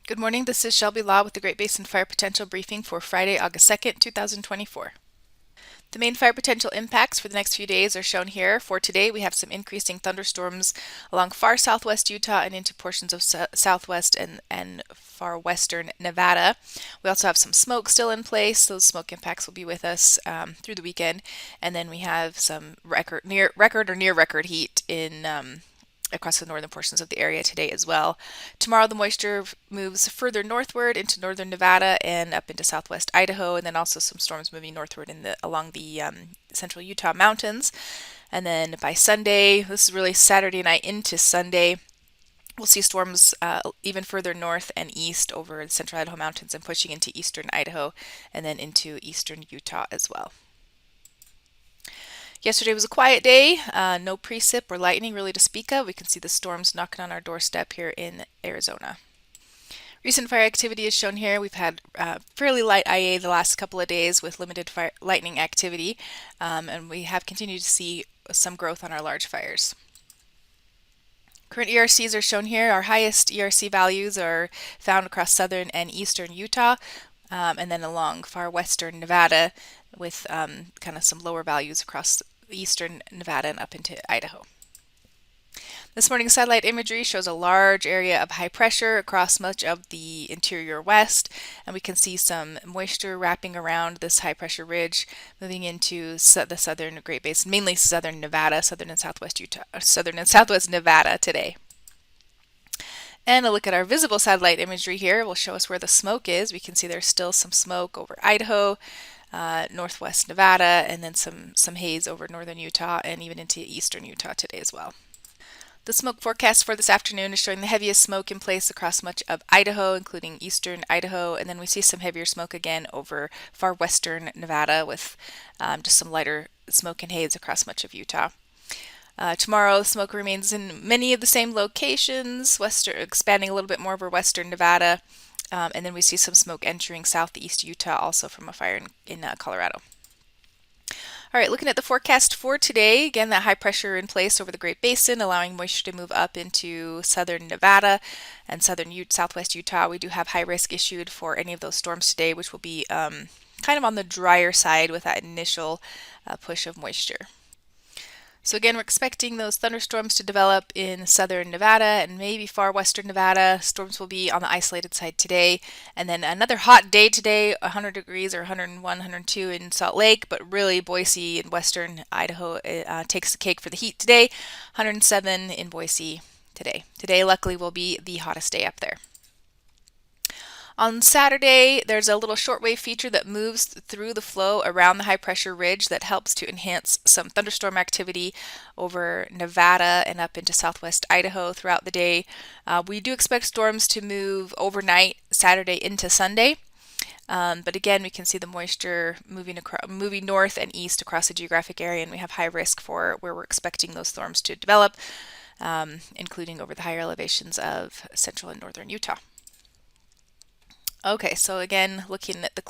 Good morning, this is Shelby Law with the Great Basin Fire Potential Briefing for Friday, August 2nd, 2024. The main fire potential impacts for the next few days are shown here. For today, we have some increasing thunderstorms along far southwest Utah and into portions of southwest and far western Nevada. We also have some smoke still in place. Those smoke impacts will be with us through the weekend. And then we have some near record heat in across the northern portions of the area today as well. Tomorrow, the moisture moves further northward into northern Nevada and up into southwest Idaho, and then also some storms moving northward along the central Utah mountains. And then by Sunday, this is really Saturday night into Sunday, we'll see storms even further north and east over the central Idaho mountains and pushing into eastern Idaho and then into eastern Utah as well. Yesterday was a quiet day, no precip or lightning really to speak of. We can see the storms knocking on our doorstep here in Arizona. Recent fire activity is shown here. We've had fairly light IA the last couple of days with limited lightning activity, and we have continued to see some growth on our large fires. Current ERCs are shown here. Our highest ERC values are found across southern and eastern Utah, and then along far western Nevada with kind of some lower values across eastern Nevada and up into Idaho. This morning's satellite imagery shows a large area of high pressure across much of the interior west, and we can see some moisture wrapping around this high pressure ridge, moving into the southern Great Basin, mainly southern Nevada, southern and southwest Utah, southern and southwest Nevada today. And a look at our visible satellite imagery here will show us where the smoke is. We can see there's still some smoke over Idaho, northwest Nevada, and then some haze over northern Utah and even into eastern Utah today as well. The smoke forecast for this afternoon is showing the heaviest smoke in place across much of Idaho, including eastern Idaho, and then we see some heavier smoke again over far western Nevada with just some lighter smoke and haze across much of Utah. Tomorrow, smoke remains in many of the same locations, expanding a little bit more over western Nevada, and then we see some smoke entering southeast Utah also from a fire in Colorado. All right, looking at the forecast for today, again, that high pressure in place over the Great Basin, allowing moisture to move up into southern Nevada and southwest Utah. We do have high risk issued for any of those storms today, which will be kind of on the drier side with that initial push of moisture. So again, we're expecting those thunderstorms to develop in southern Nevada and maybe far western Nevada. Storms will be on the isolated side today. And then another hot day today, 100 degrees or 101, 102 in Salt Lake, but really Boise and western Idaho takes the cake for the heat today, 107 in Boise today. Today, luckily, will be the hottest day up there. On Saturday, there's a little shortwave feature that moves through the flow around the high pressure ridge that helps to enhance some thunderstorm activity over Nevada and up into southwest Idaho throughout the day. We do expect storms to move overnight Saturday into Sunday. But again, we can see the moisture moving north and east across the geographic area, and we have high risk for where we're expecting those storms to develop, including over the higher elevations of central and northern Utah. Okay, so again, looking at the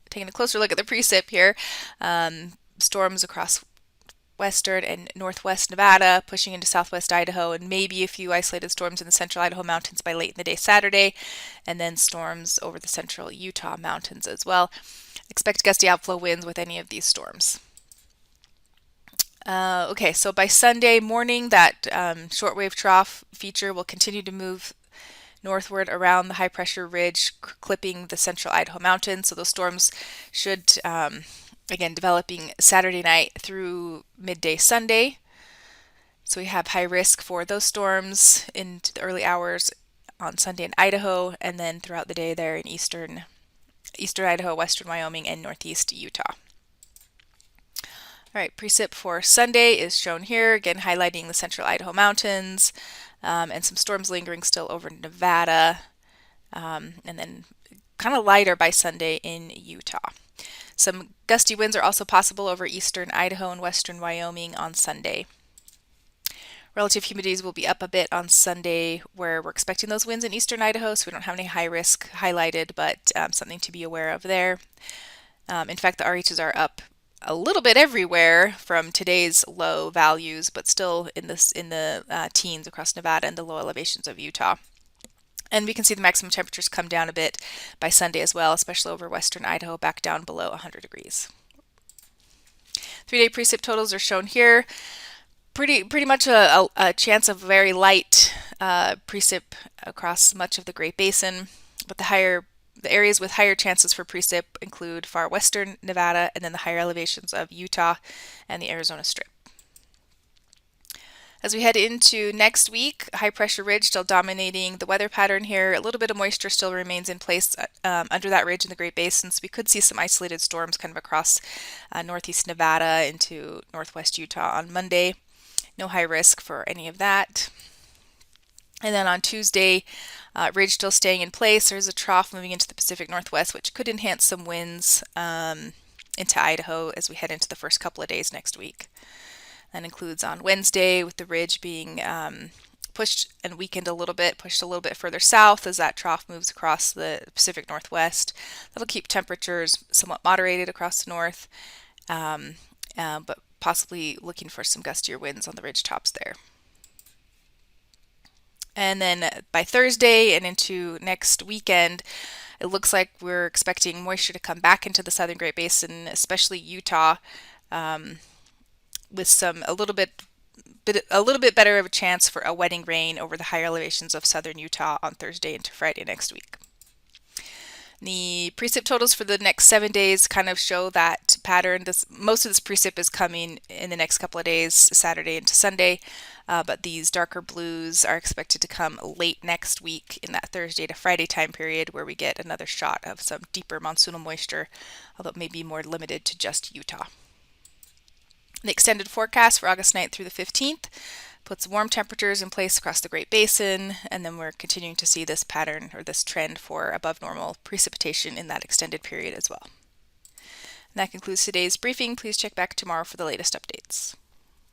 taking a closer look at the precip here, storms across western and northwest Nevada, pushing into southwest Idaho, and maybe a few isolated storms in the central Idaho mountains by late in the day Saturday, and then storms over the central Utah mountains as well. Expect gusty outflow winds with any of these storms. Okay, so by Sunday morning, that shortwave trough feature will continue to move northward around the high pressure ridge, clipping the central Idaho mountains. So those storms should, again, developing Saturday night through midday Sunday. So we have high risk for those storms into the early hours on Sunday in Idaho, and then throughout the day there in eastern Idaho, western Wyoming, and northeast Utah. All right, precip for Sunday is shown here, again highlighting the central Idaho mountains, and some storms lingering still over Nevada, and then kind of lighter by Sunday in Utah. Some gusty winds are also possible over eastern Idaho and western Wyoming on Sunday. Relative humidities will be up a bit on Sunday, where we're expecting those winds in eastern Idaho, so we don't have any high risk highlighted, but something to be aware of there. In fact, the RHs are up a little bit everywhere from today's low values, but still in the teens across Nevada and the low elevations of Utah. And we can see the maximum temperatures come down a bit by Sunday as well, especially over western Idaho, back down below 100 degrees. 3-day precip totals are shown here. Pretty much a chance of very light precip across much of the Great Basin, but the areas with higher chances for precip include far western Nevada and then the higher elevations of Utah and the Arizona Strip. As we head into next week, high pressure ridge still dominating the weather pattern here. A little bit of moisture still remains in place under that ridge in the Great Basin, so we could see some isolated storms kind of across northeast Nevada into northwest Utah on Monday. No high risk for any of that. And then on Tuesday, ridge still staying in place. There's a trough moving into the Pacific Northwest, which could enhance some winds into Idaho as we head into the first couple of days next week. That includes on Wednesday with the ridge being pushed and weakened a little bit, pushed a little bit further south as that trough moves across the Pacific Northwest. That'll keep temperatures somewhat moderated across the north, but possibly looking for some gustier winds on the ridge tops there. And then by Thursday and into next weekend, it looks like we're expecting moisture to come back into the southern Great Basin, especially Utah, with a little bit better of a chance for a wetting rain over the higher elevations of southern Utah on Thursday into Friday next week. The precip totals for the next 7 days kind of show that pattern. Most of this precip is coming in the next couple of days, Saturday into Sunday, but these darker blues are expected to come late next week in that Thursday to Friday time period where we get another shot of some deeper monsoonal moisture, although it may be more limited to just Utah. The extended forecast for August 9th through the 15th puts warm temperatures in place across the Great Basin, and then we're continuing to see this pattern or this trend for above normal precipitation in that extended period as well. And that concludes today's briefing. Please check back tomorrow for the latest updates.